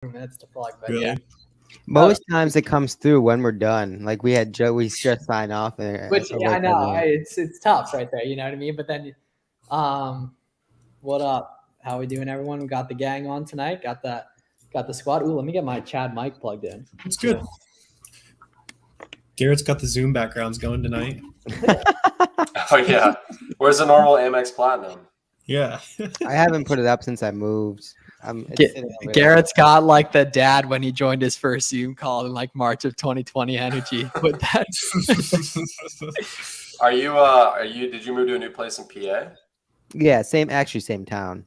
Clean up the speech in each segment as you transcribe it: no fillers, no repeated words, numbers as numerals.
minutes to plug, but Really? yeah. Most times it comes through when we're done. Like we had Joe, we just sign off. Which I know it's tough right there. You know what I mean? But then, what up? How we doing, everyone? We got the gang on tonight. Got the squad. Ooh, let me get my Chad mic plugged in. It's good. Garrett's got the Zoom backgrounds going tonight. Oh yeah, where's the normal Amex Platinum? Yeah. I haven't put it up since I moved. Garrett's got like the dad when he joined his first Zoom call in like March of 2020 energy with that. Are you? Did you move to a new place in PA? Yeah, same town.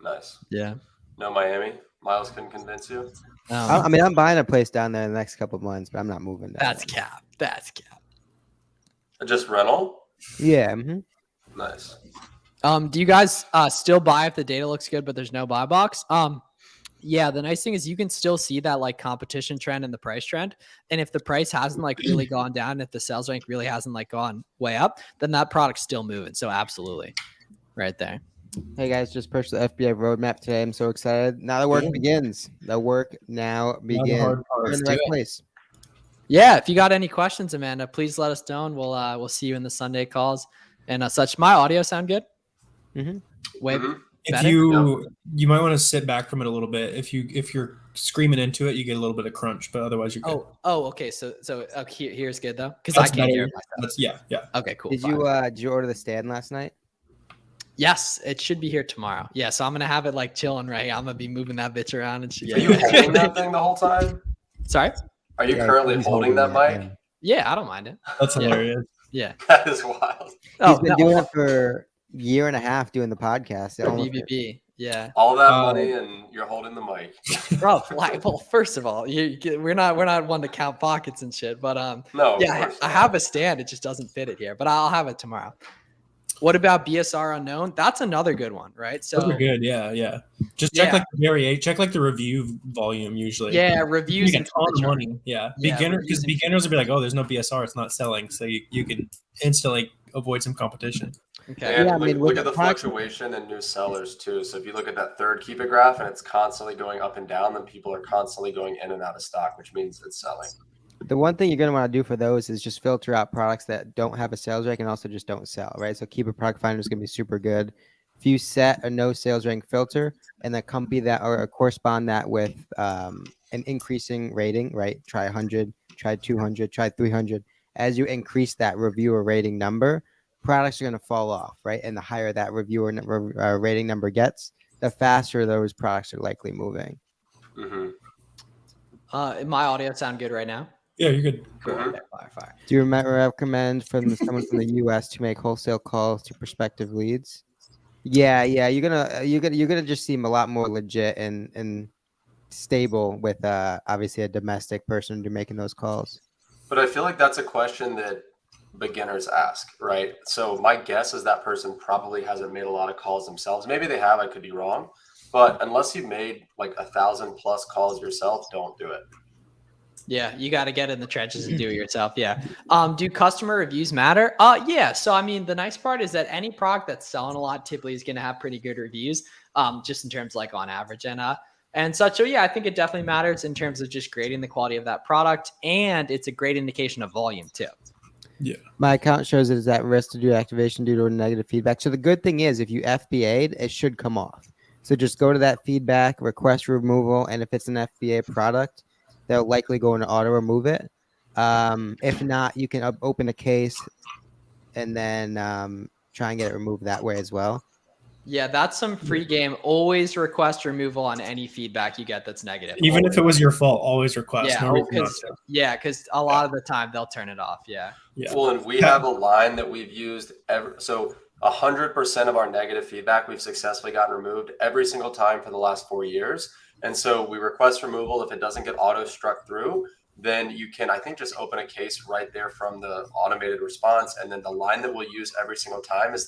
Nice. Yeah. No Miami. Miles couldn't convince you. I mean, I'm buying a place down there in the next couple of months, but I'm not moving. That's cap. Just rental. Yeah. Mm-hmm. Nice. Do you guys still buy if the data looks good, but there's no buy box? Yeah, the nice thing is you can still see that like competition trend and the price trend. And if the price hasn't like really gone down, if the sales rank really hasn't like gone way up, then that product's still moving. So absolutely. Right there. Hey guys, just purchased the FBA roadmap today. I'm so excited. Now the work begins. The work now begins. We're in the right place. Yeah, if you got any questions, Amanda, please let us know, and we'll see you in the Sunday calls and such. My audio sound good? Mm-hmm. Way Mhm. If better? you might want to sit back from it a little bit. If you're screaming into it, you get a little bit of crunch, but otherwise you're good. Okay. So here's good though, because I can't hear myself. Yeah. Okay, cool. Did you order the stand last night? Yes, it should be here tomorrow. Yeah, so I'm gonna have it like chilling right here. I'm gonna be moving that bitch around and shit. Are you holding that thing the whole time? Sorry? Are you currently holding that mic? Yeah, I don't mind it. That's hilarious. Yeah. That is wild. He's been doing it for a year and a half doing the podcast. For BBB. Yeah. All that money and you're holding the mic. Bro, well, first of all, we're not one to count pockets and shit, but No. yeah, I have a stand. It just doesn't fit it here, but I'll have it tomorrow. What about BSR unknown? That's another good one, right? So those are good. Yeah. Just check like the variation. Check like the review volume usually. Yeah, reviews and ton of money. Yeah, beginners will be like, oh, there's no BSR, it's not selling, so you can instantly avoid some competition. Okay. And look at the fluctuation in new sellers too. So if you look at that third keep it graph and it's constantly going up and down, then people are constantly going in and out of stock, which means it's selling. The one thing you're going to want to do for those is just filter out products that don't have a sales rank and also just don't sell, right? So Keep a Product Finder is going to be super good. If you set a no sales rank filter and then company that or correspond that with an increasing rating, right? Try 100, try 200, try 300. As you increase that reviewer rating number, products are going to fall off, right? And the higher that reviewer rating number gets, the faster those products are likely moving. Mm-hmm. My audio sound good right now? Yeah, you're good. Cool. Okay, fire. Do you recommend someone from the U.S. to make wholesale calls to prospective leads? Yeah. You're gonna just seem a lot more legit and stable with obviously a domestic person to making those calls. But I feel like that's a question that beginners ask, right? So my guess is that person probably hasn't made a lot of calls themselves. Maybe they have. I could be wrong. But unless you've made like 1,000+ calls yourself, don't do it. Yeah, you got to get in the trenches and do it yourself. Yeah. Do customer reviews matter? Yeah. So I mean, the nice part is that any product that's selling a lot typically is going to have pretty good reviews, just in terms like on average and such. So yeah, I think it definitely matters in terms of just grading the quality of that product, and it's a great indication of volume too. Yeah. My account shows it is at risk to do activation due to negative feedback. So the good thing is if you FBA'd, it should come off. So just go to that feedback, request removal, and if it's an FBA product, they'll likely go into auto remove it. If not, you can open a case and then try and get it removed that way as well. Yeah, that's some free game. Always request removal on any feedback you get that's negative. Even if it was your fault, always request. Yeah, because a lot of the time they'll turn it off. Yeah. Well, and we have a line that we've used so 100% of our negative feedback we've successfully gotten removed every single time for the last 4 years. And so we request removal. If it doesn't get auto struck through, then you can, I think, just open a case right there from the automated response. And then the line that we'll use every single time is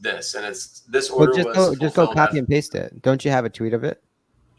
this. And it's this order just go copy and paste it. Don't you have a tweet of it?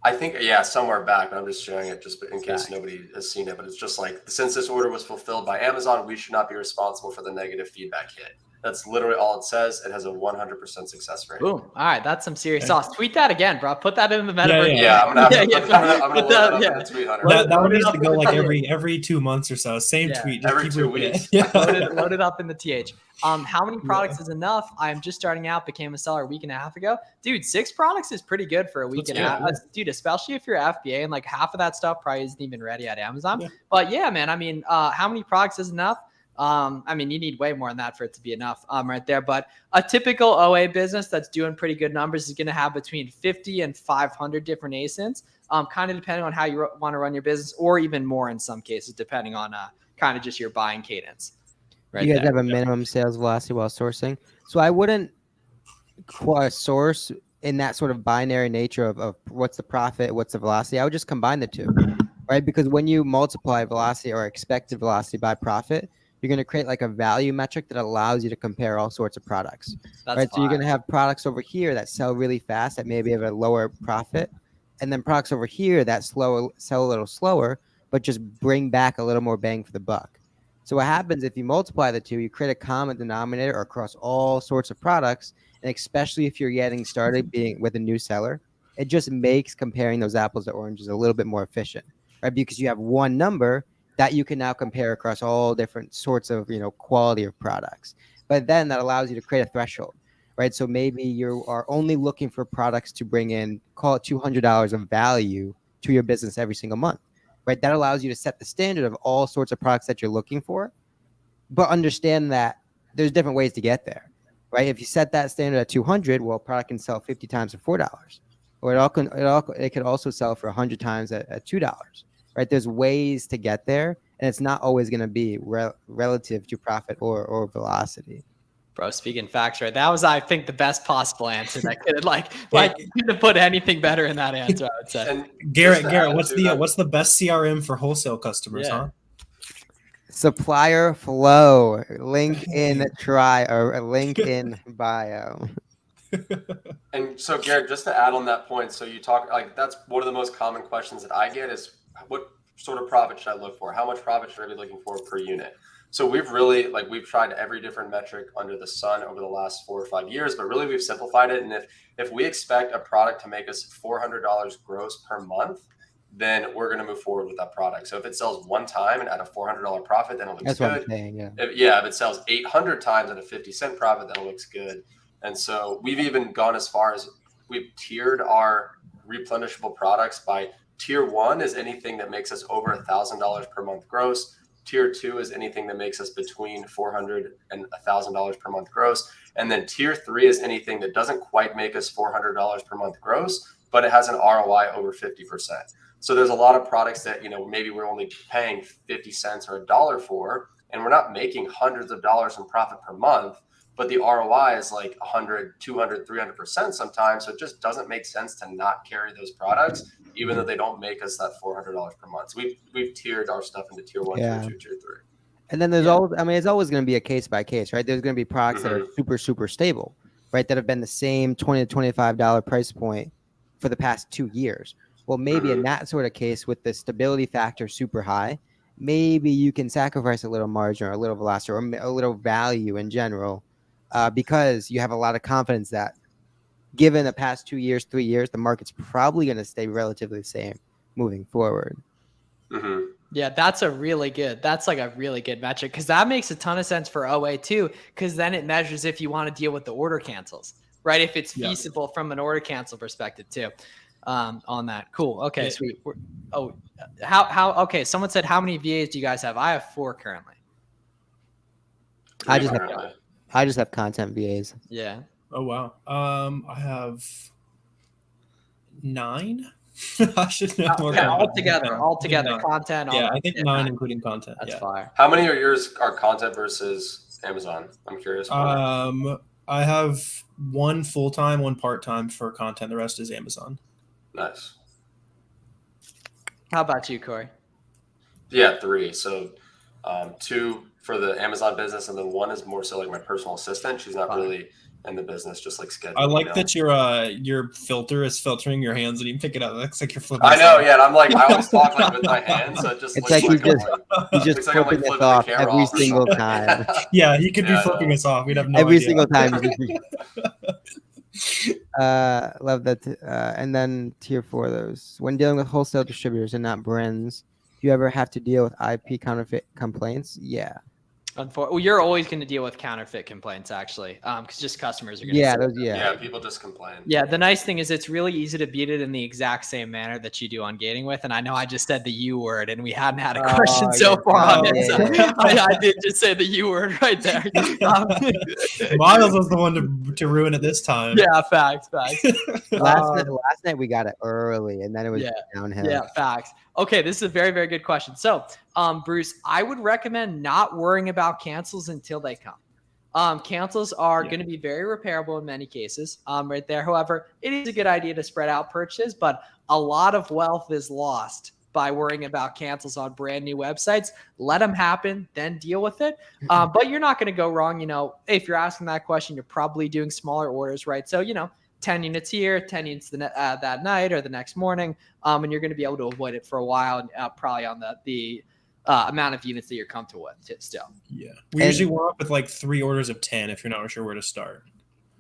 I think, somewhere back. I'm just sharing it just in case nobody has seen it. But it's just like, since this order was fulfilled by Amazon, we should not be responsible for the negative feedback hit. That's literally all it says. It has a 100% success rate. Boom. All right. That's some serious sauce. Tweet that again, bro. Put that in the metaverse. Yeah, I'm gonna have to I'm gonna load that up in the tweet hunter. That one Load it needs up to in go the like TH. every 2 months or so. Same tweet. Just every keep 2 repeating weeks. it. Load it up in the TH. How many products is enough? I'm just starting out, became a seller a week and a half ago. Dude, 6 products is pretty good for a week and a half. Dude, especially if you're FBA and like half of that stuff probably isn't even ready at Amazon. Yeah. But yeah, man, I mean, how many products is enough? I mean, you need way more than that for it to be enough right there. But a typical OA business that's doing pretty good numbers is going to have between 50 and 500 different ASINs, kind of depending on how you want to run your business, or even more in some cases, depending on kind of just your buying cadence. Right. You guys have a minimum sales velocity while sourcing. So I wouldn't source in that sort of binary nature of what's the profit, what's the velocity. I would just combine the two, right? Because when you multiply velocity or expected velocity by profit, you're going to create like a value metric that allows you to compare all sorts of products. That's right. So you're going to have products over here that sell really fast that maybe have a lower profit, and then products over here that sell a little slower, but just bring back a little more bang for the buck. So what happens if you multiply the two, you create a common denominator across all sorts of products, and especially if you're getting started being with a new seller, it just makes comparing those apples to oranges a little bit more efficient, right? Because you have one number that you can now compare across all different sorts of, quality of products. But then that allows you to create a threshold, right? So maybe you are only looking for products to bring in, call it $200 of value to your business every single month, right? That allows you to set the standard of all sorts of products that you're looking for, but understand that there's different ways to get there, right? If you set that standard at 200, well, a product can sell 50 times for $4, or it could also sell for 100 times at $2. Right? There's ways to get there, and it's not always going to be relative to profit or velocity. Bro, speaking facts, right? That was, I think, the best possible answer that could you couldn't put anything better in that answer, I would say. And Garrett, what's the best CRM for wholesale customers, huh? Supplier flow. Link in link in bio. And so, Garrett, just to add on that point, so you talk that's one of the most common questions that I get is, what sort of profit should I look for? How much profit should I be looking for per unit? So we've really we've tried every different metric under the sun over the last 4 or 5 years, but really we've simplified it. And if we expect a product to make us $400 gross per month, then we're going to move forward with that product. So if it sells one time and at a $400 profit, then it looks That's good. What I'm saying, yeah. If it sells 800 times at a 50-cent profit, then it looks good. And so we've even gone as far as we've tiered our replenishable products by tier 1 is anything that makes us over $1,000 per month gross. Tier 2 is anything that makes us between $400 and $1,000 per month gross. And then tier 3 is anything that doesn't quite make us $400 per month gross, but it has an ROI over 50%. So there's a lot of products that, maybe we're only paying 50 cents or $1 for, and we're not making hundreds of dollars in profit per month, but the ROI is like 100, 200, 300% sometimes. So it just doesn't make sense to not carry those products, even though they don't make us that $400 per month. So we've tiered our stuff into tier 1, tier 2, tier 3. And then there's always, it's always going to be a case by case, right? There's going to be products that are super, super stable, right? That have been the same $20 to $25 price point for the past 2 years. Well, maybe in that sort of case, with the stability factor super high, maybe you can sacrifice a little margin or a little velocity or a little value in general, because you have a lot of confidence that given the past 2 years, 3 years, the market's probably going to stay relatively the same moving forward. Mm-hmm. Yeah, that's a really good metric, because that makes a ton of sense for OA too, because then it measures if you want to deal with the order cancels, right? If it's feasible from an order cancel perspective too. On that. Cool. Okay. Sweet. Okay. Someone said, how many VAs do you guys have? I have 4 currently. I just have content VAs. Yeah. Oh, wow. I have 9. I should know more. Altogether content. Yeah, I think 9 including content. That's fire. How many of yours are content versus Amazon? I'm curious. I have 1 full-time, 1 part-time for content. The rest is Amazon. Nice. How about you, Corey? Yeah, 3. So 2 for the Amazon business, and then 1 is more so like my personal assistant. She's not really in the business, just like scheduling. I like that your filter is filtering your hands and you pick it up. It looks like you're flipping. I know, yeah. And I'm like, I always talk like with my hands, so it just It's looks like I'm he's just flipping us off every single time. Yeah, he could be flipping us off. We'd have no Every idea. single time. Love that. And then tier 4 of those. When dealing with wholesale distributors and not brands, do you ever have to deal with IP counterfeit complaints? Yeah. Well, you're always going to deal with counterfeit complaints, actually, because just customers are going to. Yeah, people just complain. Yeah, the nice thing is it's really easy to beat it in the exact same manner that you do on gating with. And I know I just said the U word, and we hadn't had a question so far on it. So I did just say the U word right there. Miles was the one to ruin it this time. Yeah, facts. Last night we got it early, and then it was downhill. Yeah, facts. Okay, this is a very, very good question. So, Bruce, I would recommend not worrying about cancels until they come. Cancels are going to be very repairable in many cases right there. However, it is a good idea to spread out purchases, but a lot of wealth is lost by worrying about cancels on brand new websites. Let them happen, then deal with it. But you're not going to go wrong. You know, if you're asking that question, you're probably doing smaller orders, right? So, 10 units here, 10 units that night or the next morning, and you're going to be able to avoid it for a while, and probably on the amount of units that you're comfortable with still. Yeah, we usually warm up with like 3 orders of 10 if you're not sure where to start.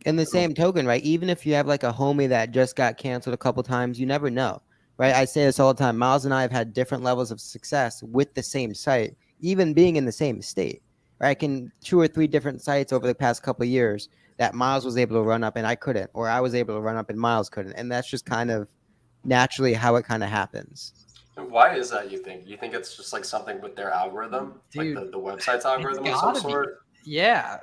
In the same token, right? Even if you have like a homie that just got canceled a couple times, you never know, right? I say this all the time. Miles and I have had different levels of success with the same site, even being in the same state. Right? I can 2 or 3 different sites over the past couple of years that Miles was able to run up and I couldn't, or I was able to run up and Miles couldn't. And that's just kind of naturally how it kind of happens. And why is that, you think? You think it's just like something with their algorithm? Dude, like the website's algorithm of some sort? Yeah,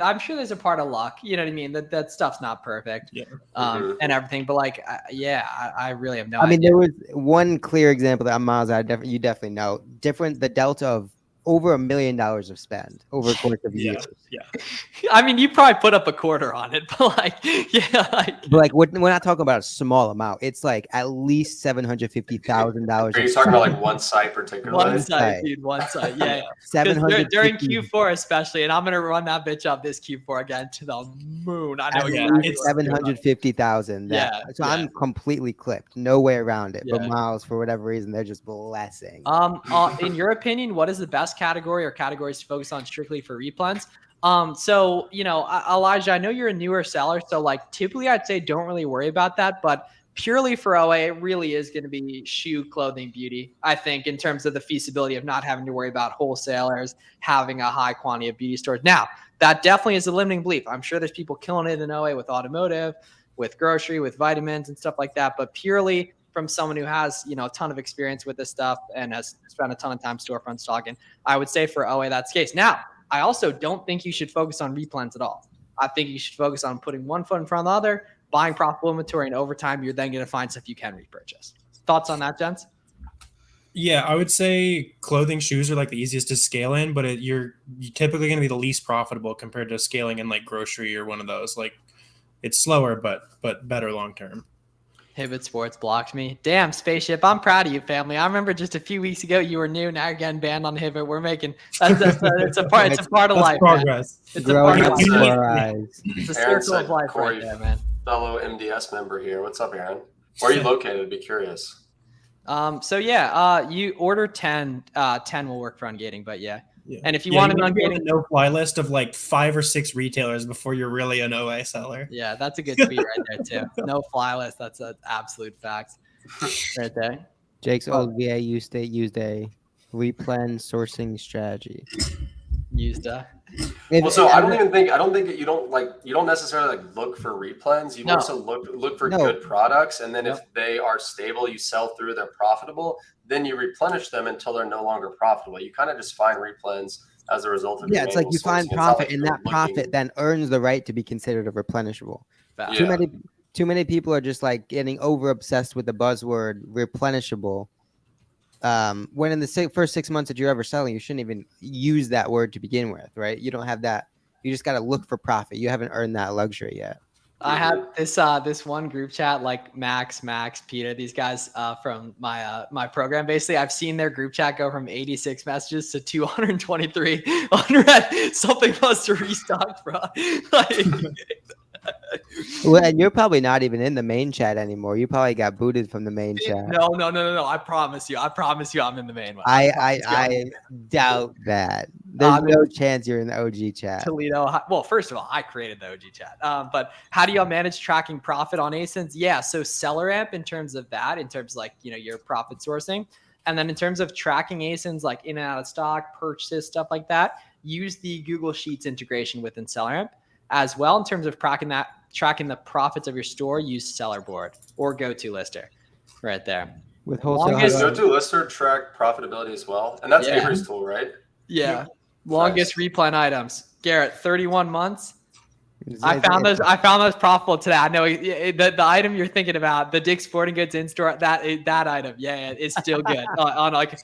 I'm sure there's a part of luck. You know what I mean? That stuff's not perfect, and everything. But like, I really have no idea. I mean, there was one clear example that Miles, you definitely know. The delta of over $1 million of spend over a course of years. Yeah. I mean, you probably put up a quarter on it, but we're not talking about a small amount. It's like at least $750,000. Are you talking about like one site particularly? One site. Yeah. 700 during Q4 especially, and I'm gonna run that bitch up this Q4 again to the moon. I know it's 750,000. So I'm completely clipped. No way around it. But Miles, for whatever reason, they're just blessing. In your opinion, what is the best category or categories to focus on strictly for replants? So, Elijah, I know you're a newer seller, so like typically I'd say don't really worry about that, but purely for OA, it really is going to be shoe, clothing, beauty, I think, in terms of the feasibility of not having to worry about wholesalers having a high quantity of beauty stores. Now, that definitely is a limiting belief. I'm sure there's people killing it in OA with automotive, with grocery, with vitamins and stuff like that, but purely from someone who has, a ton of experience with this stuff and has spent a ton of time storefront stocking, I would say for OA, that's the case. Now, I also don't think you should focus on replants at all. I think you should focus on putting one foot in front of the other, buying profitable inventory, and over time, you're then going to find stuff you can repurchase. Thoughts on that, gents? Yeah, I would say clothing, shoes are like the easiest to scale in, but you're typically going to be the least profitable compared to scaling in like grocery or one of those. Like it's slower, but better long term. Hibbett Sports blocked me. Damn, Spaceship. I'm proud of you, family. I remember just a few weeks ago you were new. Now you're getting banned on Hibbett. We're making it's a part of life. Progress. Man. It's a part of life. It's a circle of life right there, man. Fellow MDS member here. What's up, Aaron? Where are you located? I'd be curious. You order 10. 10 will work for ungating, but yeah. And if you want an ungating no-fly list of like 5 or 6 retailers before you're really an OA seller. Yeah, that's a good tweet right there too. No fly list. That's an absolute fact right there. Jake's old VA used a replan sourcing strategy. Well, so I don't think that you don't necessarily like look for replens. You also look for good products, and then if they are stable, you sell through, they're profitable, then you replenish them until they're no longer profitable. You kind of just find replens as a result of it's like you find profit, and that profit then earns the right to be considered a replenishable. Too many people are just like getting over obsessed with the buzzword replenishable. When in the first 6 months that you're ever selling, you shouldn't even use that word to begin with, right? You don't have that. You just got to look for profit. You haven't earned that luxury yet. I had this one group chat, like Max, Peter, these guys from my program. Basically, I've seen their group chat go from 86 messages to 223 unread. Something must have restocked, bro. Well, and you're probably not even in the main chat anymore. You probably got booted from the main chat. No. I promise you. I'm in the main one. I doubt that. There's no chance you're in the OG chat. Toledo. Well, first of all, I created the OG chat. But how do y'all manage tracking profit on ASINs? Yeah, so SellerAmp in terms of that, in terms of like, your profit sourcing. And then in terms of tracking ASINs like in and out of stock, purchases, stuff like that, use the Google Sheets integration within SellerAmp. As well, in terms of tracking the profits of your store, use Sellerboard or GoToLister right there. With wholesale, Does GoToLister track profitability as well? And that's Avery's tool, right? Yeah. Longest replant items. Garrett, 31 months. I found those profitable today. I know the item you're thinking about, the Dick's Sporting Goods in store, that item, it's still good. on like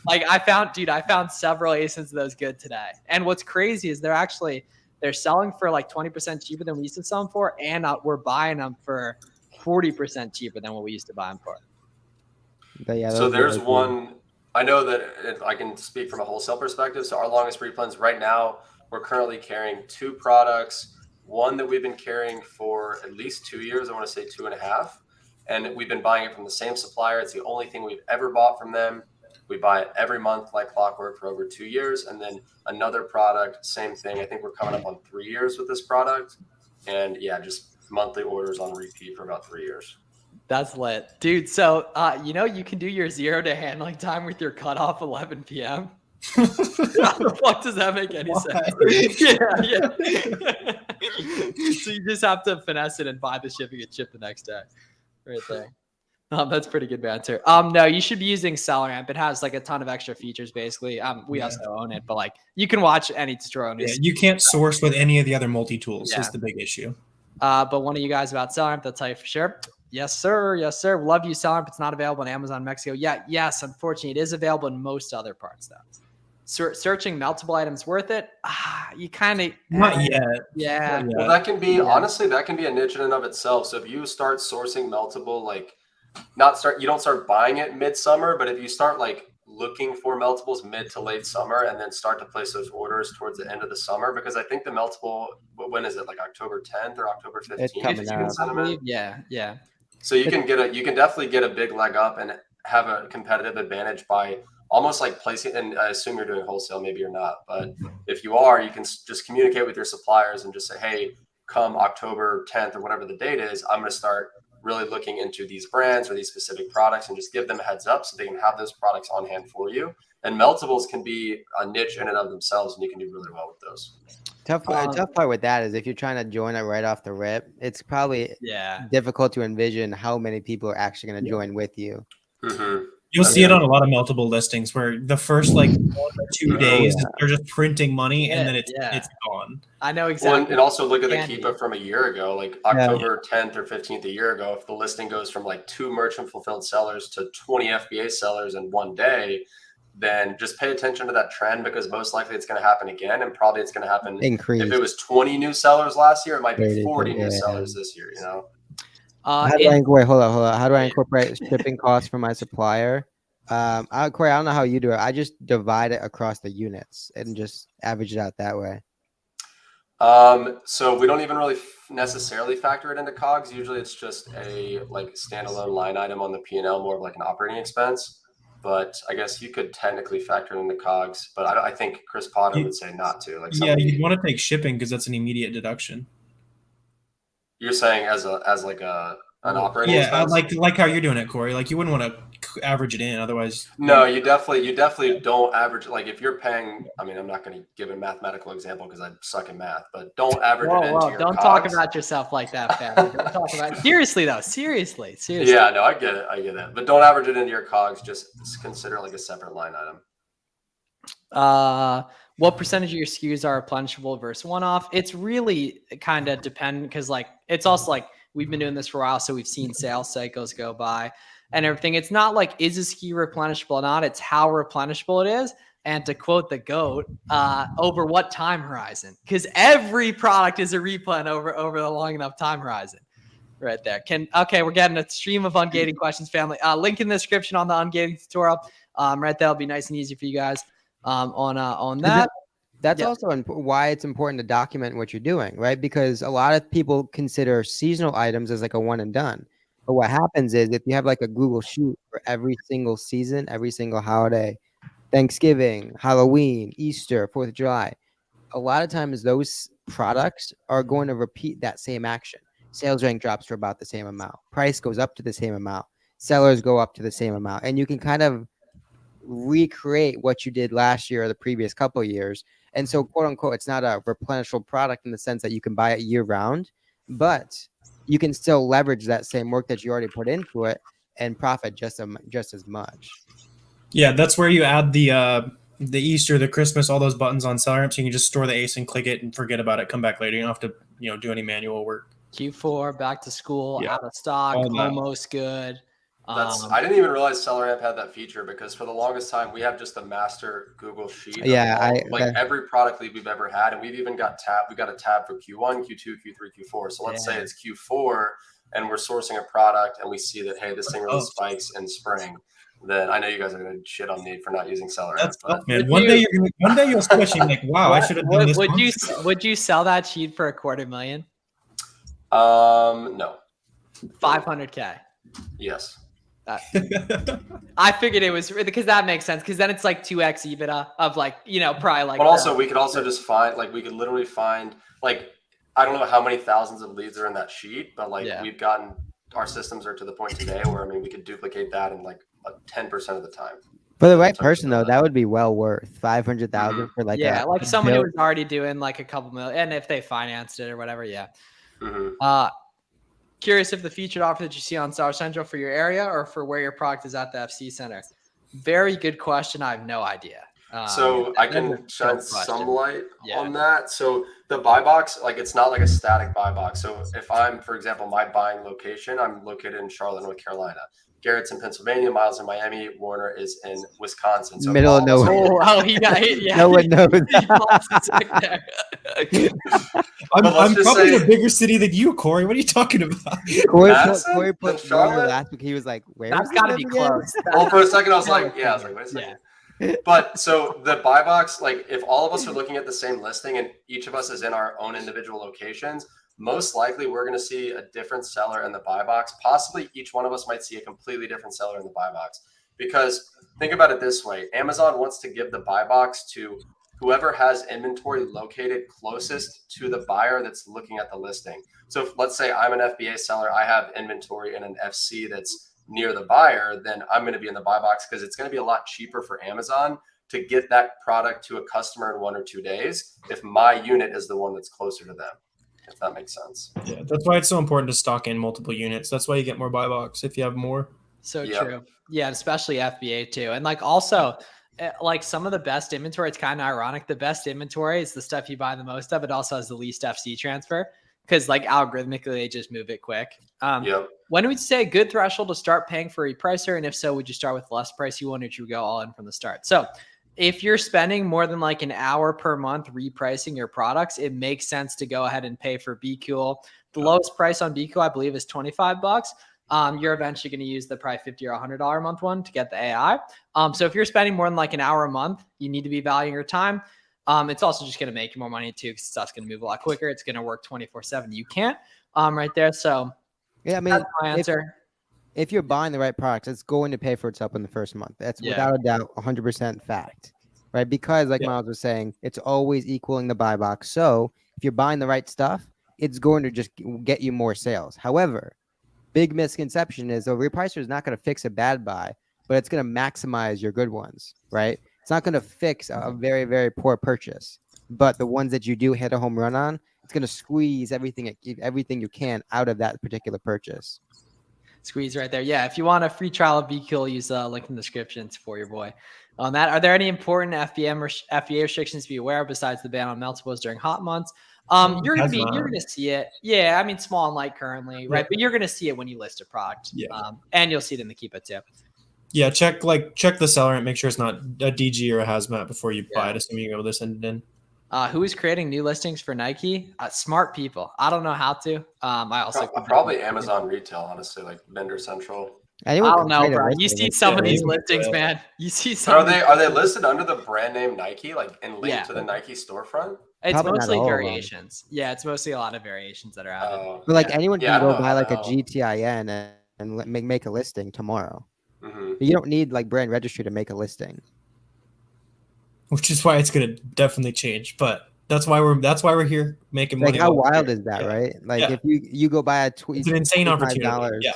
I found several ASINs of those good today. And what's crazy is they're selling for like 20% cheaper than we used to sell them for, and we're buying them for 40% cheaper than what we used to buy them for. But yeah, so there's one. I know that I can speak from a wholesale perspective. So our longest replens right now, we're currently carrying 2 products. One that we've been carrying for at least 2 years. I want to say 2.5. And we've been buying it from the same supplier. It's the only thing we've ever bought from them. We buy it every month like clockwork for over 2 years. And then another product, same thing. I think we're coming up on 3 years with this product. And yeah, just monthly orders on repeat for about 3 years. That's lit. Dude, so you can do your 0 to handling time with your cutoff 11 p.m. How the fuck does that make any sense? Yeah. So you just have to finesse it and buy the shipping and ship the next day. Right there. That's pretty good banter. No, you should be using SellerAmp. It has like a ton of extra features basically. We also own it, but like you can watch any tutorial. Yeah, you can't source with any of the other multi-tools is the big issue. But one of you guys about SellerAmp, they'll tell you for sure. Yes, sir. Yes, sir. Love you, SellerAmp. It's not available in Amazon Mexico. Yes. Unfortunately, it is available in most other parts though. Searching multiple items worth it? You kind of not yet. Yeah. Well, that can be honestly that can be a niche in and of itself. So if you start sourcing multiple, like you don't start buying it midsummer, but if you start like looking for multiples mid to late summer and then start to place those orders towards the end of the summer, because I think the multiple, when is it, like October 10th or October 15th? It's coming out. Yeah. So you can definitely get a big leg up and have a competitive advantage by almost like placing, and I assume you're doing wholesale, maybe you're not, but if you are, you can just communicate with your suppliers and just say, hey, come October 10th or whatever the date is, I'm going to start really looking into these brands or these specific products and just give them a heads up so they can have those products on hand for you. And meltables can be a niche in and of themselves, and you can do really well with those. Tough part with that is if you're trying to join it right off the rip, it's probably difficult to envision how many people are actually going to join with you. Mm-hmm. You'll see it on a lot of multiple listings where the first like 1 or 2 days they're just printing money and then it's gone. I know exactly. Well, and also look at the Keepa from a year ago, like October 10th or 15th a year ago. If the listing goes from like 2 merchant fulfilled sellers to 20 FBA sellers in 1 day, then just pay attention to that trend, because most likely it's going to happen again, and probably it's going to happen. Increase. If it was 20 new sellers last year, it might be 40 new sellers this year. How do I incorporate shipping costs for my supplier? Corey, I don't know how you do it. I just divide it across the units and just average it out that way. So we don't even really necessarily factor it into COGS. Usually it's just a like standalone line item on the P&L, more of like an operating expense. But I guess you could technically factor it into COGS, but I think Chris Potter would say not to. Like, you'd want to take shipping because that's an immediate deduction. You're saying as like an operating expense? like how you're doing it, Corey. Like you wouldn't want to average it in, otherwise. No, you definitely don't average. Like if you're paying, I mean, I'm not going to give a mathematical example because I suck in math, but don't average it into your don't COGS. talk about yourself like that, family. Don't talk about seriously though. Seriously. Yeah, no, I get it. But don't average it into your COGS. Just consider it like a separate line item. What percentage of your SKUs are replenishable versus one-off? It's really kind of dependent, because like it's also like we've been doing this for a while, so we've seen sales cycles go by and everything. It's not like is a SKU replenishable or not. It's how replenishable it is. And to quote the GOAT, over what time horizon? Because every product is a replen over the long enough time horizon. Right there. We're getting a stream of ungating questions, family. Link in the description on the ungating tutorial. Right there will be nice and easy for you guys on that. That's Yeah. also why it's important to document what you're doing, right? Because a lot of people consider seasonal items as like a one and done. But what happens is if you have like a Google Sheet for every single season, every single holiday, Thanksgiving, Halloween, Easter, 4th of July, a lot of times those products are going to repeat that same action. Sales rank drops for about the same amount. Price goes up to the same amount. Sellers go up to the same amount. And you can kind of recreate what you did last year or the previous couple of years. And so, quote unquote, it's not a replenishable product in the sense that you can buy it year round, but you can still leverage that same work that you already put into it and profit just as much. Yeah, that's where you add the Easter, the Christmas, all those buttons on Celeramp, so you can just store the ace and click it and forget about it. Come back later. You don't have to, do any manual work. Q4, back to school, Yeah. out of stock, All that. almost good. I didn't even realize SellerAmp had that feature because for the longest time we have just a master Google sheet. Yeah, every product lead we've ever had, and we've even got we got a tab for Q1, Q2, Q3, Q4. So let's say it's Q4 and we're sourcing a product and we see that hey, this thing really spikes in spring. Then I know you guys are going to shit on me for not using SellerAmp. That's tough, man. One day you'll switch and like, wow, I should have done this. Would you sell that sheet for $250,000? No. 500K. Yes. I figured it was because that makes sense because then it's like 2x EBITDA of like probably like. But also we could also just find we could literally find I don't know how many thousands of leads are in that sheet, but we've gotten our systems are to the point today where we could duplicate that in 10% of the time. For the right person though, that would be well worth 500,000 for like someone who was already doing like a couple million, and if they financed it or whatever, Curious if the featured offer that you see on Seller Central for your area or for where your product is at the FC Center. Very good question. I have no idea. So I can shine some light on that. So the buy box, it's not like a static buy box. So if I'm, for example, my buying location, I'm located in Charlotte, North Carolina. Garrett's in Pennsylvania, Miles in Miami, Warner is in Wisconsin. So middle of nowhere. He got hit. Yeah. No one knows. I'm probably in a bigger city than you, Corey. What are you talking about? Corey put Warner last week. He was like, "Where?" That's got to be close. Well, for a second, I was like, "Yeah." I was like, "Wait a second." Yeah. But so the buy box, if all of us are looking at the same listing and each of us is in our own individual locations, most likely we're going to see a different seller in the buy box. Possibly each one of us might see a completely different seller in the buy box. Because think about it this way. Amazon wants to give the buy box to whoever has inventory located closest to the buyer that's looking at the listing. So if, let's say I'm an FBA seller, I have inventory in an FC that's near the buyer, then I'm going to be in the buy box because it's going to be a lot cheaper for Amazon to get that product to a customer in 1 or 2 days if my unit is the one that's closer to them. If that makes sense. Yeah, that's why it's so important to stock in multiple units. That's why you get more buy box if you have more. So true. Yeah, especially FBA too. And also some of the best inventory, it's kind of ironic. The best inventory is the stuff you buy the most of. It also has the least FC transfer because algorithmically they just move it quick. When would you say a good threshold to start paying for a repricer? And if so, would you start with less price you want, or would you go all in from the start? So if you're spending more than an hour per month repricing your products, it makes sense to go ahead and pay for BQL. The lowest price on BQL, I believe, is $25. You're eventually going to use the probably $50 or $100 a month one to get the AI. So if you're spending more than an hour a month, you need to be valuing your time. It's also just going to make you more money too, because stuff's going to move a lot quicker. It's going to work 24/7. You can't right there. So yeah, I mean, that's my answer. If you're buying the right products, it's going to pay for itself in the first month. That's without a doubt 100% fact, right? Because Miles was saying, it's always equaling the buy box. So if you're buying the right stuff, it's going to just get you more sales. However, big misconception is a repricer is not going to fix a bad buy, but it's going to maximize your good ones, right? It's not going to fix a very, very poor purchase, but the ones that you do hit a home run on, it's going to squeeze everything you can out of that particular purchase. Squeeze right there. Yeah. If you want a free trial of BQL, use the link in the description for your boy on that. Are there any important FBA restrictions to be aware of besides the ban on meltables during hot months? You're gonna see it. Yeah, I mean small and light currently, right? But you're gonna see it when you list a product. Yeah. And you'll see it in the Keepa too. Yeah, check the seller and make sure it's not a DG or a hazmat before you buy it, assuming you're able to send it in. Who is creating new listings for Nike? Smart people. I don't know how to. I also probably Amazon retail, honestly, like Vendor Central. Anyone I can don't know, create a bro. You listing, see it's some of good. these Yeah. listings, man. You see But some. are they listed under the brand name Nike, like and linked Yeah. to the Nike storefront? It's Probably not mostly all of 'em. variations. Yeah, it's mostly a lot of variations that are added. Oh, But like yeah. anyone Yeah, I can don't go know buy how like the a hell- GTIN and make a listing tomorrow. Mhm. You don't need like brand registry to make a listing. Which is why it's gonna definitely change. But that's why we're here making Like money. how while we're wild here. is that, Yeah. right? Like Yeah. if you go buy a tweet, It's an insane opportunity. $25, Yeah.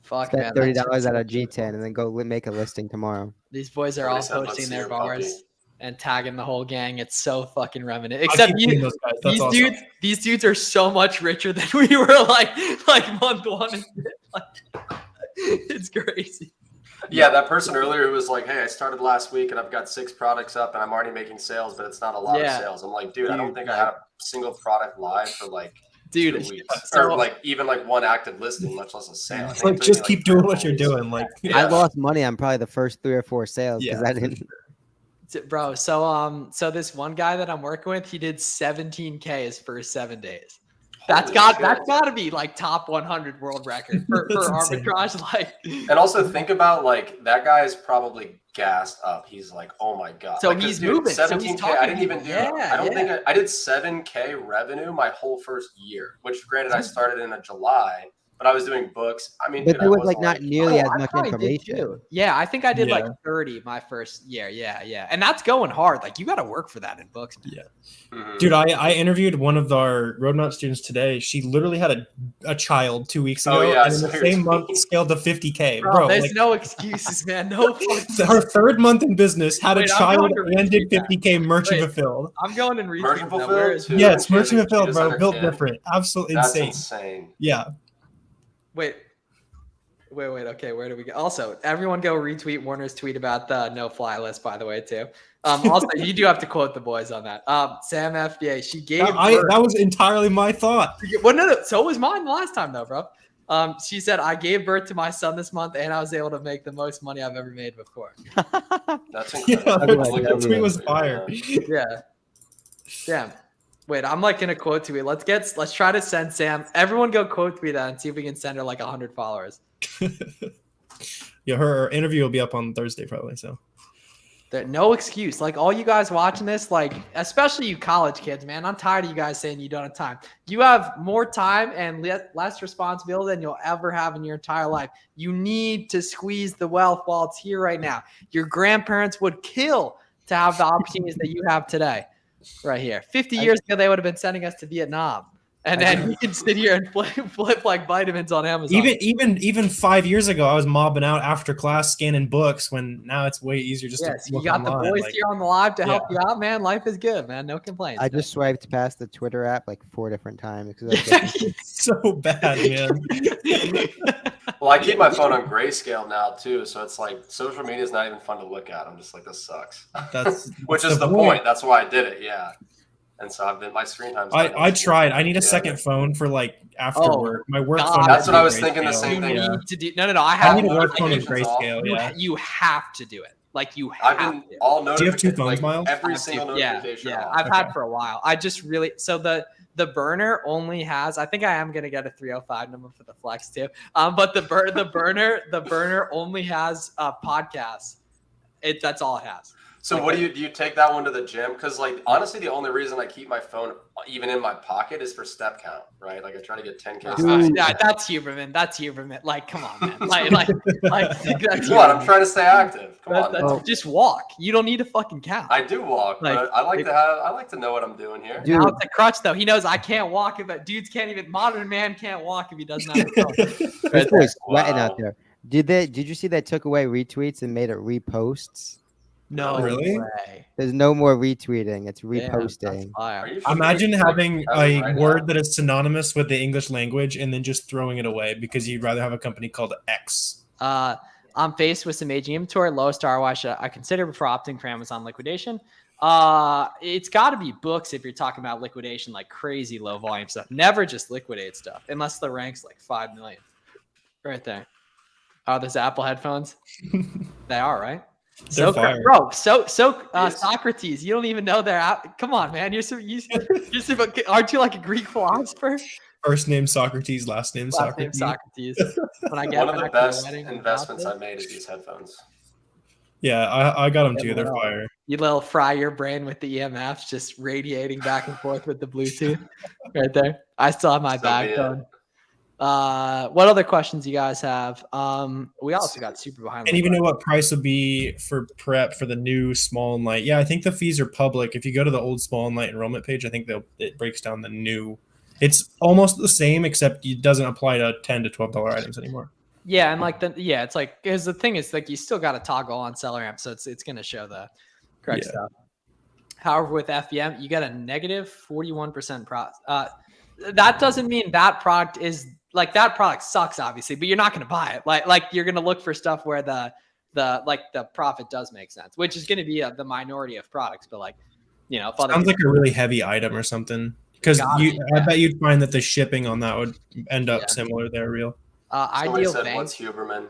Fuck, spend man. $30 that's at a insane. G10 and then go make a listing tomorrow. These boys are Somebody all said, "Let's posting see their your puppy." bars and tagging the whole gang. It's so fucking reminiscent. I Except keep seeing you, those guys. That's these awesome. these dudes are so much richer than we were like month one. And like, it's crazy. Yeah, that person earlier who was like, "Hey, I started last week and I've got 6 products up and I'm already making sales, but it's not a lot of Yeah. sales." I'm like, dude, I don't Dude, think like- I had a single product live for like Dude, 2 weeks, so- or like even like one active listing, much less a sale. I It's think it like took just me, keep 3 or doing 4 what you're weeks. doing. Like I Yeah. lost money on probably the first 3 or 4 sales because Yeah, I for didn't. bro. So this one guy that I'm working with, he did 17K his first 7 days. That's Holy shit. got to be like top 100 world record for That's insane. arbitrage. Like, And also think about like that guy is probably gassed up. He's like, oh my god. So Like, 'cause, he's dude, moving. So he's 17K. talking I didn't to even do. people. I don't Yeah, think I did 7K revenue my whole first year. Which, granted, I started in a July, but I was doing books. I mean, But dude, there I was wasn't, like not nearly Oh, as I much probably did information. too. Yeah, I think I did like Yeah. 30 my first year. Yeah. And that's going hard. Like, you got to work for that in books, man. Yeah. Mhm. Dude, I interviewed one of our Roadmap students today. She literally had a child 2 weeks Oh, ago, yeah, I and in the saw your same month tweet. scaled to 50K. Bro, Bro, there's like no excuses, man. No fucking. her third month in business had Wait, a I'm child going to and did retweet that. 50K merchant Wait. fulfilled. I'm going and retweeting Merchant that. fulfilled Where is too? it? Yes, She has merchant a- she fulfilled, has bro. under Built 10. different. Absolutely That's insane. insane. Yeah. Wait. Okay, where do we go? Also, everyone go retweet Warner's tweet about the no-fly list, by the way, too. Also, you do have to quote the boys on that. Sam FBA, she gave That was entirely my thought. Well, no, so was mine the last time, though, bro. She said, I gave birth to my son this month, and I was able to make the most money I've ever made before. That's Yeah, incredible. Okay, that okay. tweet was fire. Yeah. Damn. Wait, I'm like gonna quote tweet. Let's try to send Sam. Everyone go quote tweet that and see if we can send her like 100 followers. Yeah, her interview will be up on Thursday probably. So No excuse. Like all you guys watching this, like especially you college kids, man. I'm tired of you guys saying you don't have time. You have more time and less responsibility than you'll ever have in your entire life. You need to squeeze the wealth while it's here right now. Your grandparents would kill to have the opportunities that you have today, right here. 50 years ago, they would have been sending us to Vietnam. And then we can sit here and flip like vitamins on Amazon. even 5 years ago, I was mobbing out after class scanning books. When now it's way easier just yes, to you look got online. the boys like, here on the live to help you out, man. Life is good, man. No complaints. I just swiped past the Twitter app like 4 different times because I was getting so bad, man. Well, I keep my phone on grayscale now too, so it's like social media is not even fun to look at. I'm just like, this sucks. That's Which that's is the point. That's why I did it. Yeah. And so I've been my screen time's not I much. tried. I need a Yeah. second phone for like after Oh, work. My work God. phone. That's is what I was grayscale. thinking the same You thing. need to do no. I I have need a work phone in notifications off. grayscale. Yeah. You have to do it. Like you I've have been to. all Do you have two notifications, phones, like Miles? every I have single to. notification. Yeah, off. I've had Okay. for a while. I just really the burner only has. I think I am gonna get a 305 number for the flex too. But the burner only has podcasts. That's all it has. So what do you take that one to the gym? Because like honestly, the only reason I keep my phone even in my pocket is for step count, right? Like I try to get 10K. Dude. Yeah, that's Huberman. That's Huberman. Like, come on, man. Like that's What? I'm Huberman. trying to stay active. Come on. That's, just walk. You don't need to fucking count. I do walk, Like, but I like to know what I'm doing here. Dude. Now it's a crutch though. He knows I can't walk if dudes can't even modern man can't walk if he doesn't have a phone. This boy's sweating Wow. out there. Did you see they took away retweets and made it reposts? No Really? way. There's no more retweeting. It's Damn, that's reposting. fire. Are you sure? Imagine Like, having as of a right word now? that is synonymous with the English language and then just throwing it away because you'd rather have a company called X. I'm faced with some aging inventory, lowest ROI should I consider before opting for Amazon liquidation. It's got to be books if you're talking about liquidation, like crazy low volume stuff. Never just liquidate stuff unless the rank's like 5 million. Right there. Oh, there's Apple headphones. They are, right? They're fire. Bro, Yes. Socrates, you don't even know they're out. Come on, man. Aren't you like a Greek philosopher? First name Socrates, last name Last name Socrates. Socrates. When I get One of the back to best wedding, I'm investments about I made is these headphones. Yeah, I got them Yeah, too. They're well, fire. you little fry your brain with the EMFs, just radiating back and forth with the Bluetooth right there. I still have my So bag be it. phone. What other questions you guys have? We also got super behind. And even know what price would be for prep for the new small and light. Yeah, I think the fees are public. If you go to the old small and light enrollment page, I think it breaks down the new. It's almost the same, except it doesn't apply to $10 to $12 items anymore. Yeah, and like it's like because the thing is like you still got to toggle on seller amp, so it's gonna show the correct stuff. However, with FBM, you got a negative 41% that doesn't mean that product is like that product sucks, obviously, but you're not going to buy it. Like you're going to look for stuff where the profit does make sense, which is going to be the minority of products. But like, if sounds like a really heavy item or something, because I bet you'd find that the shipping on that would end up similar there. Real. Somebody Ideal said, bank. "What's Huberman?"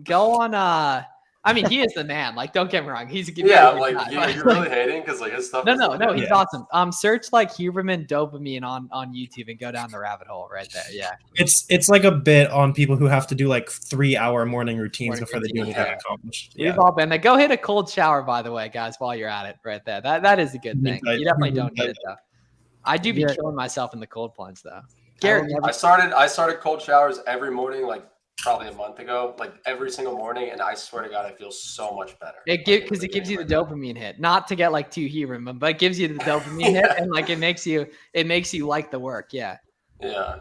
Go on. I mean, he is the man. Like, don't get me wrong. He's a good guy. You're really hating because like his stuff. No. He's awesome. Search like Huberman dopamine on YouTube and go down the rabbit hole right there. Yeah. It's like a bit on people who have to do like 3-hour morning routines before they do anything accomplished. We've all been there. Go hit a cold shower, by the way, guys, while you're at it right there. That is a good thing. You definitely don't need it though. I do be killing myself in the cold plunge though. Garrett, I started cold showers every morning, like probably a month ago, like every single morning, and I swear to God, I feel so much better. It gives you the dopamine hit, not to get like too Huberman, but it gives you the dopamine hit, and like it makes you like the work. Yeah. Yeah.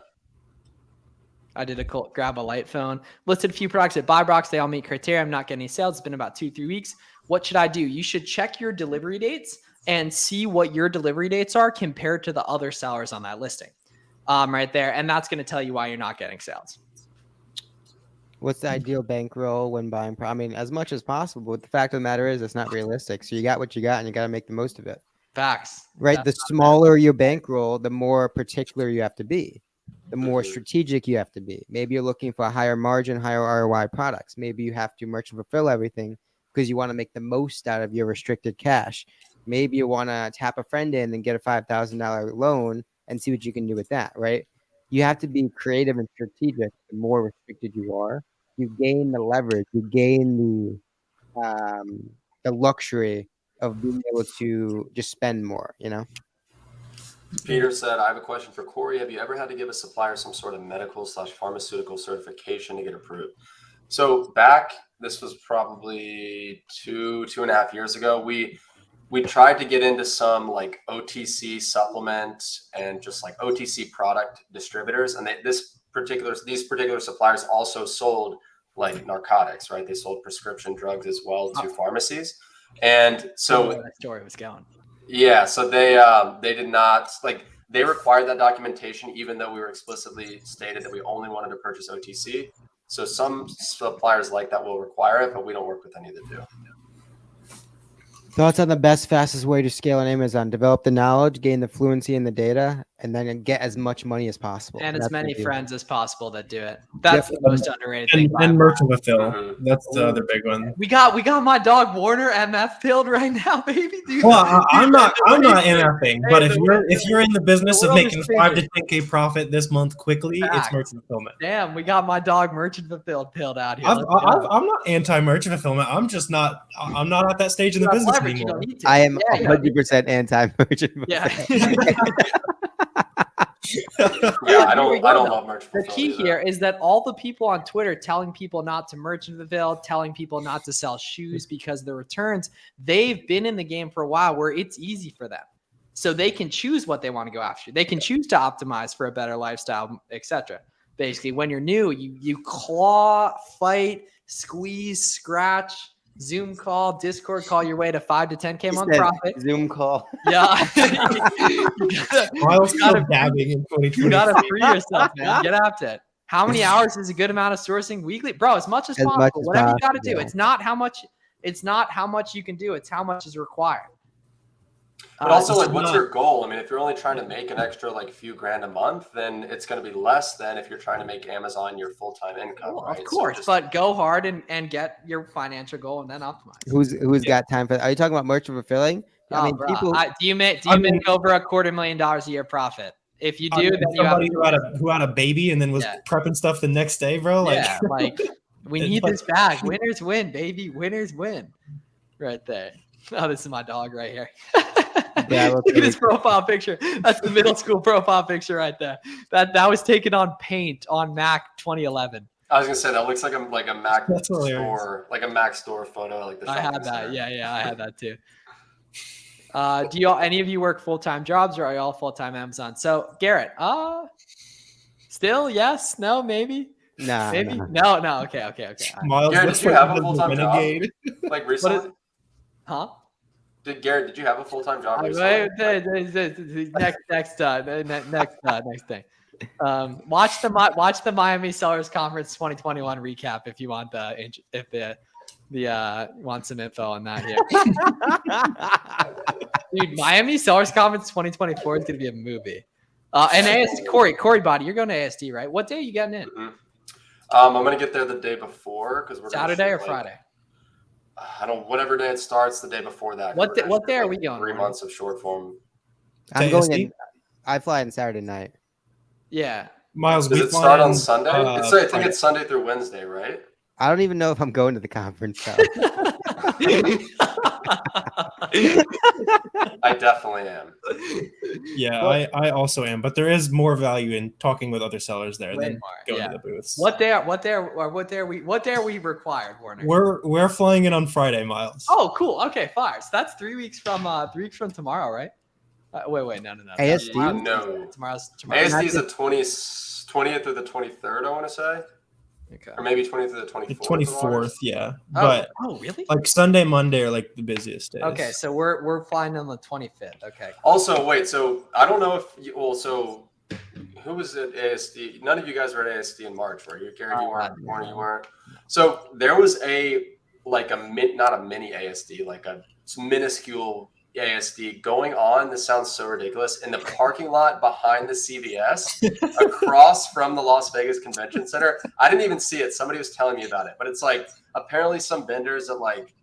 I did grab a light phone. Listed a few products at Buybrox. They all meet criteria. I'm not getting any sales. It's been about 2-3 weeks. What should I do? You should check your delivery dates and see what your delivery dates are compared to the other sellers on that listing. Right there. And that's going to tell you why you're not getting sales. What's the ideal bankroll when buying? I mean, as much as possible. But the fact of the matter is, it's not realistic. So you got what you got, and you got to make the most of it. Facts. Right. The smaller your bankroll, the more particular you have to be. The more strategic you have to be. Maybe you're looking for a higher margin, higher ROI products. Maybe you have to merchant fulfill everything because you want to make the most out of your restricted cash. Maybe you want to tap a friend in and get a $5,000 loan and see what you can do with that, right? You have to be creative and strategic. The more restricted you are, you gain the leverage, you gain the luxury of being able to just spend more, Peter said, I have a question for Corey. Have you ever had to give a supplier some sort of medical/pharmaceutical certification to get approved? So this was probably 2.5 years ago. We tried to get into some like OTC supplement and just like OTC product distributors. And these particular suppliers also sold like narcotics, right? They sold prescription drugs as well to pharmacies. And so where that story was going. Yeah. So they did not they required that documentation, even though we were explicitly stated that we only wanted to purchase OTC. So some suppliers like that will require it, but we don't work with any that do. Thoughts on the best, fastest way to scale on Amazon? Develop the knowledge, gain the fluency in the data, and then get as much money as possible. And as many friends as possible that do it. That's the most underrated thing. And merchant fulfill. That's the other big one. We got my dog Warner MF filled right now, baby. Dude. Well, I'm not MFing, but if you're in the business of making 5 to 10K profit this month quickly, it's merchant fulfillment. Damn, we got my dog merchant fulfilled out here. I'm not anti merchant fulfillment. I'm just not. I'm not at that stage in the business anymore. I am 100% anti merchant. Yeah. I don't love merchant fulfill. The key here is that all the people on Twitter telling people not to merchant fulfill, telling people not to sell shoes because of the returns, they've been in the game for a while where it's easy for them. So they can choose what they want to go after. They can choose to optimize for a better lifestyle, etc. Basically, when you're new, you claw, fight, squeeze, scratch, Zoom call, Discord call your way to 5 to 10K month profit. Zoom call. Yeah. You gotta free yourself, man. Get after it. How many hours is a good amount of sourcing weekly? Bro, as much as possible. Whatever you gotta do. It's not how much you can do, it's how much is required. But also, what's your goal? I mean, if you're only trying to make an extra few grand a month, then it's going to be less than if you're trying to make Amazon your full-time income. Well, right? Of course, but go hard and get your financial goal and then optimize. Who's got time for that? Are you talking about merchant fulfilling? I mean, bro, people. do you make I mean- make over $250,000 a year profit? If you I do, mean, then you have somebody who had a baby and then was Yeah. prepping stuff the next day, bro. Like, yeah, like we It's need like- this bag. Winners win, baby. Winners win. Right there. Oh, this is my dog right here. Yeah, Look at his profile picture. That's the middle school profile picture right there. That was taken on Paint on Mac 2011. I was gonna say that looks like a Mac That's hilarious. store, like a Mac store photo, like the I shopping had that. center. Yeah, I had that too. Do y'all any of you work full-time jobs or are y'all full-time Amazon? So Garrett, still yes, no, maybe, Nah, maybe, nah. no. Okay. All right. Miles, Garrett, that's did you what have a the full-time job? renegade. Like What recently? is? Huh? Did you have a full-time job recently? Next thing. Watch the Miami Sellers Conference 2021 recap if you want want some info on that here. Dude, Miami Sellers Conference 2024 is gonna be a movie. And ASD, Corey Body, you're going to ASD, right? What day are you getting in? Mm-hmm. I'm gonna get there the day before because we're Saturday or Friday? I don't. Whatever day it starts, the day before that. What We're gonna day shoot, are we going, 3 Warren? months of short form. I'm going ASD? in. I fly in Saturday night. Yeah. Miles, Does we it fly start on in, Sunday? I think Friday. it's Sunday through Wednesday, right? I don't even know if I'm going to the conference. So. I definitely am. Yeah, What- I also am, but there is more value in talking with other sellers there Way than more, going yeah. to the booths. What day are we required, Warner? We're flying in on Friday, Miles. Oh, cool. Okay, fire. So that's 3 weeks from tomorrow, right? Wait, no. ASD? Tomorrow's ASD is the 20th or the 23rd, I want to say, Okay. or maybe 20th or the 24th. The of 24th, August. yeah. Oh, But really? like Sunday, Monday are like the busiest days. Okay, so we're flying on the 25th. Okay. Also, wait. So I don't know if so who was at ASD? None of you guys were at ASD in March, were you? Gary, you weren't. Warren, you weren't. So there was not a mini ASD, like a minuscule ASD going on. This sounds so ridiculous. In the parking lot behind the CVS, across from the Las Vegas Convention Center. I didn't even see it. Somebody was telling me about it, but it's like apparently some vendors that like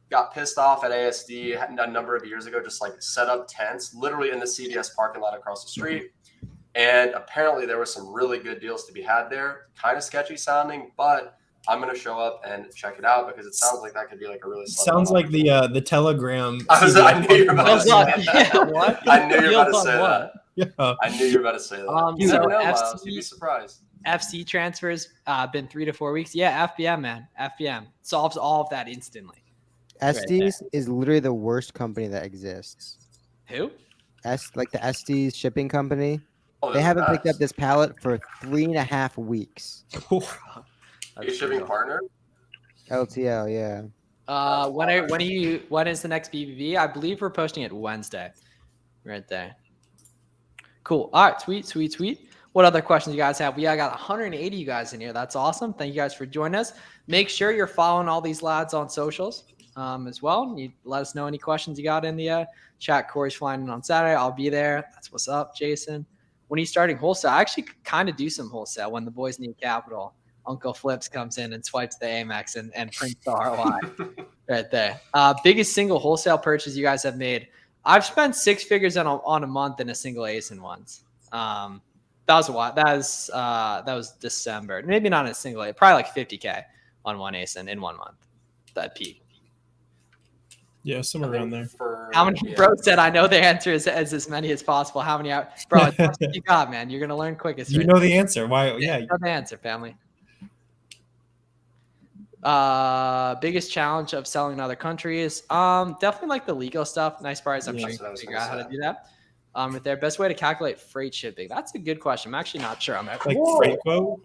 got pissed off at ASD a number of years ago, just like set up tents literally in the CVS parking lot across the street. And apparently there were some really good deals to be had there. Kind of sketchy sounding, but I'm going to show up and check it out because it sounds like that could be like a really Sounds like the Telegram. I knew you were about to Deals say on- that. yeah, what? I knew you were about to Deals on say what? that. Yeah. I knew you were about to say that. You So never know, FC Miles. You'd be surprised. FC transfers been 3 to 4 weeks. Yeah, FBM, man. FBM solves all of that instantly. Estes is literally the worst company that exists. Who? Like the Estes shipping company. Oh, They they're haven't the picked up best. this pallet for 3.5 weeks. Are you shipping partner? LTL, yeah. When is the next BBB? I believe we're posting it Wednesday. Right there. Cool. All right, sweet. What other questions you guys have? I got 180 you guys in here. That's awesome. Thank you guys for joining us. Make sure you're following all these lads on socials as well. You let us know any questions you got in the chat. Corey's flying in on Saturday. I'll be there. That's what's up, Jason. When are you starting wholesale? I actually kind of do some wholesale when the boys need capital. Uncle Flips comes in and swipes the Amex and prints the ROI right there. Biggest single wholesale purchase you guys have made. I've spent 6 figures on a month in a single ASIN once. That was a while. That was December. Maybe not in a single, probably like 50K on one ASIN in 1 month. That peak. Yeah, somewhere around there. How many bro said I know the answer is as many as possible. How many bro, that's what you got, man. You're gonna learn quickest. You right know the answer. Why? Yeah. You know the answer, family. Biggest challenge of selling in other countries. Definitely like the legal stuff. Nice price. I'm Yeah, sure you that's what I can was figure gonna out how to say. do that. Right there. Best way to calculate freight shipping. That's a good question. I'm actually not sure. I'm at Like freight quote.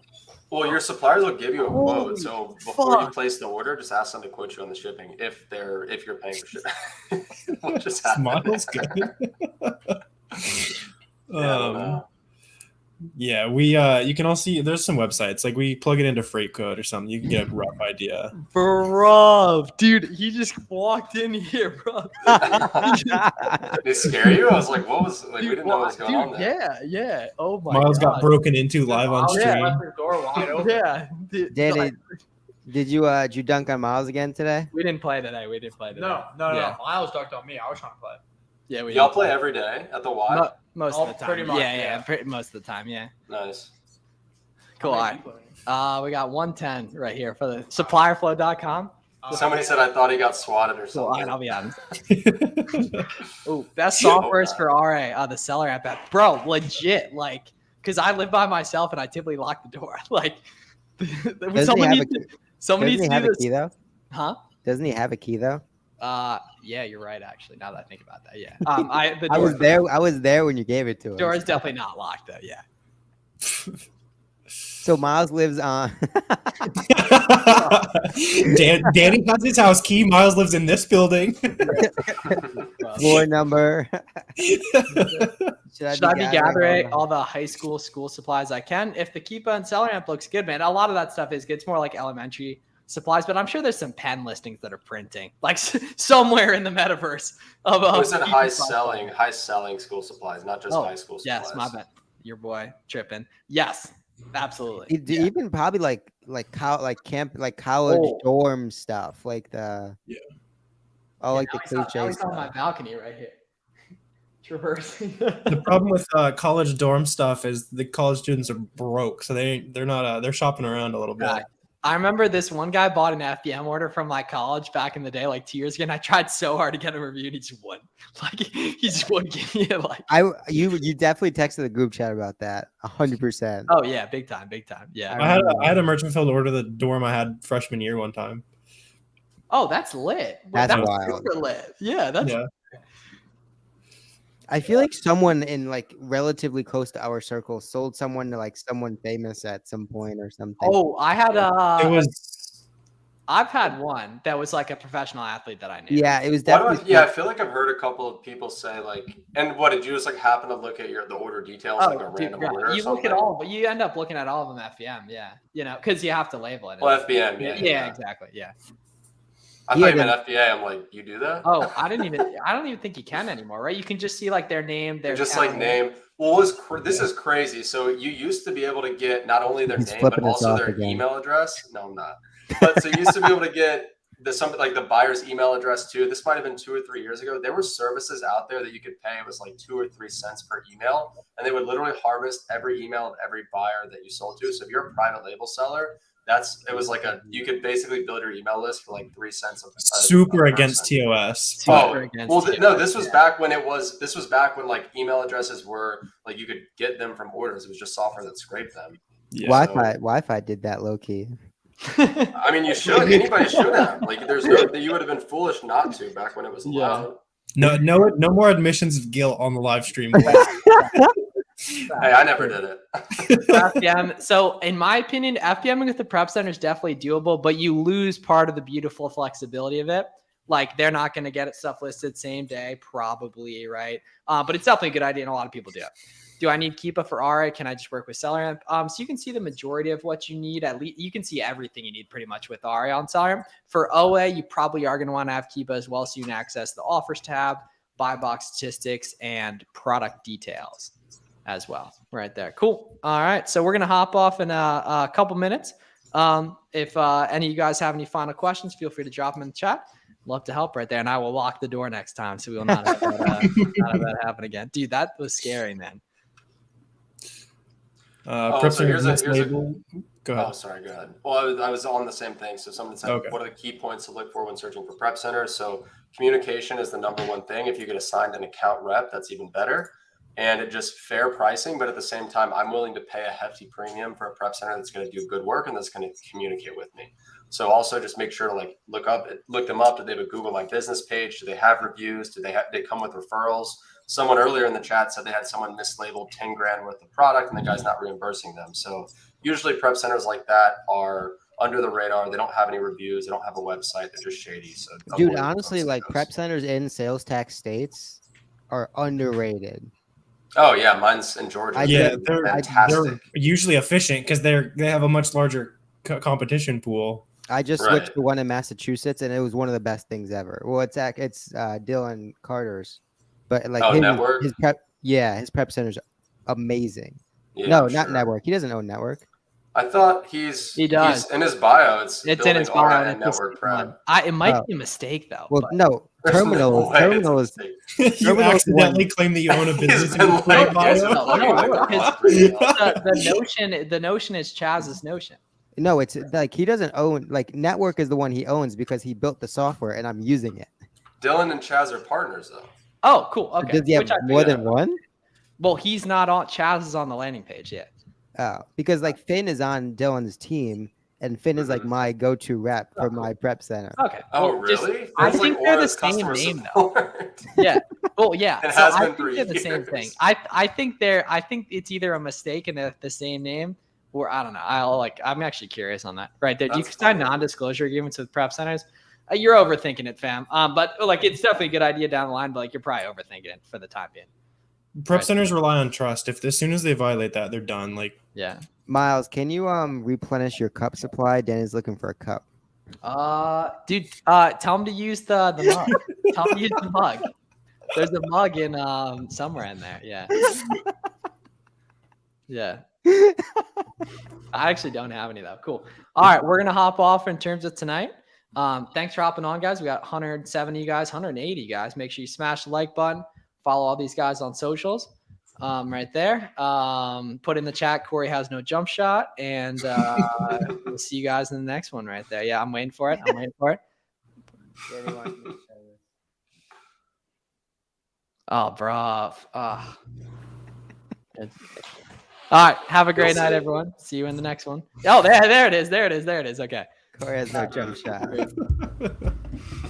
Well, your suppliers will give you a Holy quote. So before you fuck. place the order, just ask them to quote you on the shipping if you're paying for shipping. What just happened? Miles good. Yeah, I don't know. Yeah, we you can also see there's some websites like we plug it into freight code or something. You can get a rough idea. Bro, dude, he just walked in here, bro. Did it scare you? I was like, what was like? We didn't know what was going on there. Yeah. Oh my Miles god. got broken into live on Oh, yeah. stream. Left the door wide open. Yeah. Dude, Danny, like, did you dunk on Miles again today? we didn't play today. No. Yeah. Miles dunked on me. I was trying to play. Yeah, we Y'all do. play every day at the Y? Most Oh, of the time. pretty much, Yeah, yeah. most of the time. Yeah. Nice. Cool. All right. We got 110 right here for the supplierflow.com. Somebody said I thought he got swatted or Cool. All right, something. I'll be honest. Oh, best softwares for RA. The seller app. Bro, legit. Like, because I live by myself and I typically lock the door. Like, someone needs to Doesn't he do have a this. key though? Huh? Doesn't he have a key though? Yeah, you're right. Actually, now that I think about that, yeah. The I door, was there. I was there when you gave it to him. door is definitely not locked though. Yeah. So Miles lives on. Danny has his house key. Miles lives in this building. Floor number. Should I be gathering all the high school supplies I can? If the Keepa and Seller Amp looks good, man, a lot of that stuff is good. It's more like elementary supplies, but I'm sure there's some pen listings that are printing, like somewhere in the metaverse. We said high selling school supplies, not just high school supplies. Yes, my bad. Your boy tripping. Yes, absolutely. Even probably like college dorm stuff, like the like the cliche Now stuff. on my balcony right here. Traversing. The problem with college dorm stuff is the college students are broke, so they're not they're shopping around a little bit. Right. I remember this one guy bought an FBM order from my college back in the day, like 2 years ago, and I tried so hard to get him reviewed. He just wouldn't. Like he just wouldn't give me it. Like You definitely texted the group chat about that 100%. Oh yeah, big time. Yeah. I had a merchant field order the dorm I had freshman year one time. Oh, that's lit. That's was wild. super lit. Yeah, that's I feel like someone in like relatively close to our circle sold someone to like someone famous at some point or something. Oh, I had It was I've had one that was like a professional athlete that I knew. Yeah, it was definitely. I feel like I've heard a couple of people say like, and what did you just like happen to look at the order details like a random order? You look at all, but you end up looking at all of them FBM, yeah. You know, because you have to label it. Well, FBM, yeah, exactly, yeah. I thought you meant FBA. I'm like, you do that? Oh, I don't even think you can anymore, right? You can just see like their name, their just like name. Well, this is crazy. So you used to be able to get not only their name but also their email address. No, I'm not. But so you used to be able to get the buyer's email address too. This might have been 2 or 3 years ago. There were services out there that you could pay. It was like 2 or 3 cents per email, and they would literally harvest every email of every buyer that you sold to. So if you're a private label seller, you could basically build your email list for like 3 cents. Super against TOS. This was back when like email addresses were like you could get them from orders. It was just software that scraped them. Yeah. Wi-Fi did that low key. I mean, you should. Anybody should have. Like, you would have been foolish not to back when it was allowed. No more admissions of guilt on the live stream. Hey, I never did it. FBM. So, in my opinion, FBMing with the prep center is definitely doable, but you lose part of the beautiful flexibility of it. Like, they're not going to get stuff listed same day, probably, right? But it's definitely a good idea, and a lot of people do it. Do I need Keepa for RA? Can I just work with Seller Amp? So you can see the majority of what you need. At least you can see everything you need pretty much with RA on Seller Amp. For OA, you probably are going to want to have Keepa as well, so you can access the offers tab, buy box statistics, and product details as well. Right there. Cool. All right. So we're going to hop off in a couple minutes. If any of you guys have any final questions, feel free to drop them in the chat. Love to help right there. And I will lock the door next time, so we will not have that happen again. Dude, that was scary, man. Go ahead. Oh, sorry. Go ahead. Well, I was on the same thing. So someone said, What are the key points to look for when searching for prep centers? So communication is the number one thing. If you get assigned an account rep, that's even better. And it just fair pricing, but at the same time, I'm willing to pay a hefty premium for a prep center that's going to do good work and that's going to communicate with me. So also just make sure to like look them up. Do they have a Google My Business page? Do they have reviews? Do they come with referrals? Someone earlier in the chat said they had someone mislabeled 10 grand worth of product and the guy's not reimbursing them. So usually prep centers like that are under the radar. They don't have any reviews. They don't have a website. They're just shady. So dude, honestly, like prep centers in sales tax states are underrated. Oh yeah, mine's in Georgia. They're fantastic. They're usually efficient because they have a much larger competition pool. I just switched to one in Massachusetts, and it was one of the best things ever. Well, it's Dylan Carter's, but like his prep center's amazing. Yeah, no, not Network. He doesn't own Network. I thought He does. He's in his bio. It's It's in building his bio. Aura And and it's the network same one. prep. It might Oh. be a mistake though. Well, but- no, There's no terminal way it's a terminal is mistake. You Terminal's accidentally one- claim that you own a business. He's in been your like, bio. he's been No, looking like the look, wrong freaking the notion is Chaz's notion. no, it's like he doesn't own like network is the one he owns because he built the software and I'm using it. Dylan and Chaz are partners though. Oh, cool. Okay. Does he have Which I more figured. than one? Well, he's not on. Chaz is on the landing page yet. Oh, because like Finn is on Dylan's team and Finn is like my go-to rep for my prep center. Okay. Oh, well, just- really? I That's think like they're the Aura's same customer name though. support. Yeah. Well, yeah. It so has I been think for they're the same thing. years. I think it's either a mistake and they're the same name, or I don't know. I'm actually curious on that. Right there. Do you That's sign funny. non-disclosure agreements with prep centers? You're overthinking it, fam. But like it's definitely a good idea down the line, but like you're probably overthinking it for the time being. Prep Right. centers rely on trust. If as soon as they violate that, they're done. Like Yeah. Miles, can you replenish your cup supply? Danny's looking for a cup. Dude, tell him to use the mug. Tell him to use the mug. There's a mug in somewhere in there. Yeah. Yeah. I actually don't have any though. Cool. All right, we're gonna hop off in terms of tonight. Thanks for hopping on, guys. We got 170 guys, 180 guys. Make sure you smash the like button. Follow all these guys on socials. Right there. Put in the chat, Corey has no jump shot, and we'll see you guys in the next one right there. Yeah, I'm waiting for it. Oh, bro. Oh. Good. All right. Have a great night, everyone. See you in the next one. Oh, there it is. Okay. Corey has no jump shot.